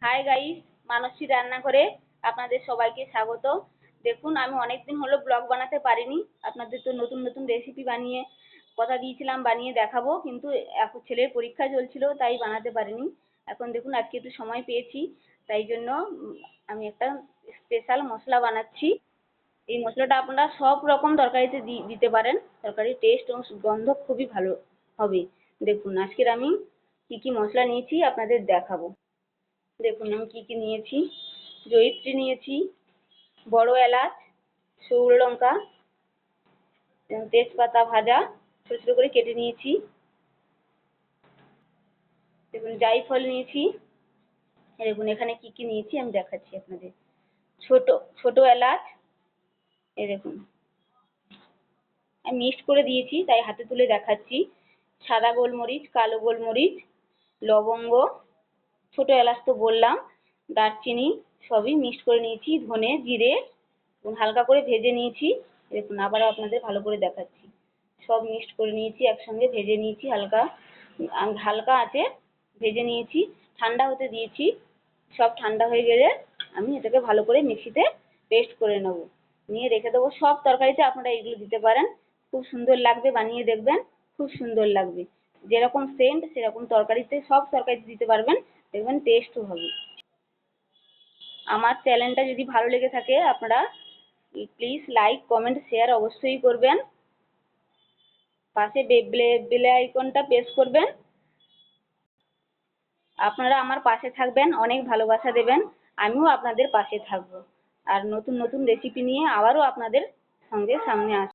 Hi guys, মানসী রান্নাঘরে আপনাদের সবাইকে স্বাগত। দেখুন, আমি অনেকদিন হলো ব্লগ বানাতে পারিনি। আপনাদের তো নতুন নতুন রেসিপি বানিয়ে কথা দিয়েছিলাম, বানিয়ে দেখাবো, কিন্তু এখন ছেলের পরীক্ষা চলছিল তাই বানাতে পারিনি। এখন দেখুন, আজকে একটু সময় পেয়েছি, তাই জন্য আমি একটা স্পেশাল মশলা বানাচ্ছি। এই মশলাটা আপনারা সব রকম তরকারিতে দিতে পারেন। তরকারির টেস্ট এবং গন্ধ খুবই ভালো হবে। দেখুন, আজকের আমি কি কি মশলা নিয়েছি আপনাদের দেখাবো। দেখুন, আমি কি কি নিয়েছি। জয়িত্রী নিয়েছি, বড় এলাচ, শুকনো লঙ্কা, তেজপাতা ভাজা ছোট ছোট করে কেটে নিয়েছি। দেখুন, জায়ফল নিয়েছি। দেখুন, এখানে কি কি নিয়েছি আমি দেখাচ্ছি আপনাদের। ছোট ছোট এলাচ, এই দেখুন আমি মিক্সড করে দিয়েছি তাই হাতে তুলে দেখাচ্ছি। সাদা গোলমরিচ, কালো গোলমরিচ, লবঙ্গ, ছোট এলাচ তো বললাম, দারচিনি, সবই মিক্সড করে নিয়েছি। ধনে, জিরে এবং হালকা করে ভেজে নিয়েছি। দেখুন, আবারও আপনাদের ভালো করে দেখাচ্ছি। সব মিক্সড করে নিয়েছি, একসঙ্গে ভেজে নিয়েছি। হালকা হালকা আছে ভেজে নিয়েছি, ঠান্ডা হতে দিয়েছি। সব ঠান্ডা হয়ে গেলে আমি এটাকে ভালো করে মিক্সিতে পেস্ট করে নেব, নিয়ে রেখে দেবো। সব তরকারিতে আপনারা এগুলো দিতে পারেন, খুব সুন্দর লাগবে। বানিয়ে দেখবেন, খুব সুন্দর লাগবে। যেরকম সেন্ট সেরকম তরকারিতে, সব তরকারিতে দিতে পারবেন, দেখবেন টেস্টও হবে। আমার চ্যানেলটা যদি ভালো লেগে থাকে আপনারা প্লিজ লাইক, কমেন্ট, শেয়ার অবশ্যই করবেন। পাশে বেল আইকনটা প্রেস করবেন। আপনারা আমার পাশে থাকবেন, অনেক ভালোবাসা দেবেন, আমিও আপনাদের পাশে থাকবো। আর নতুন নতুন রেসিপি নিয়ে আবারও আপনাদের সঙ্গে সামনে আসবো।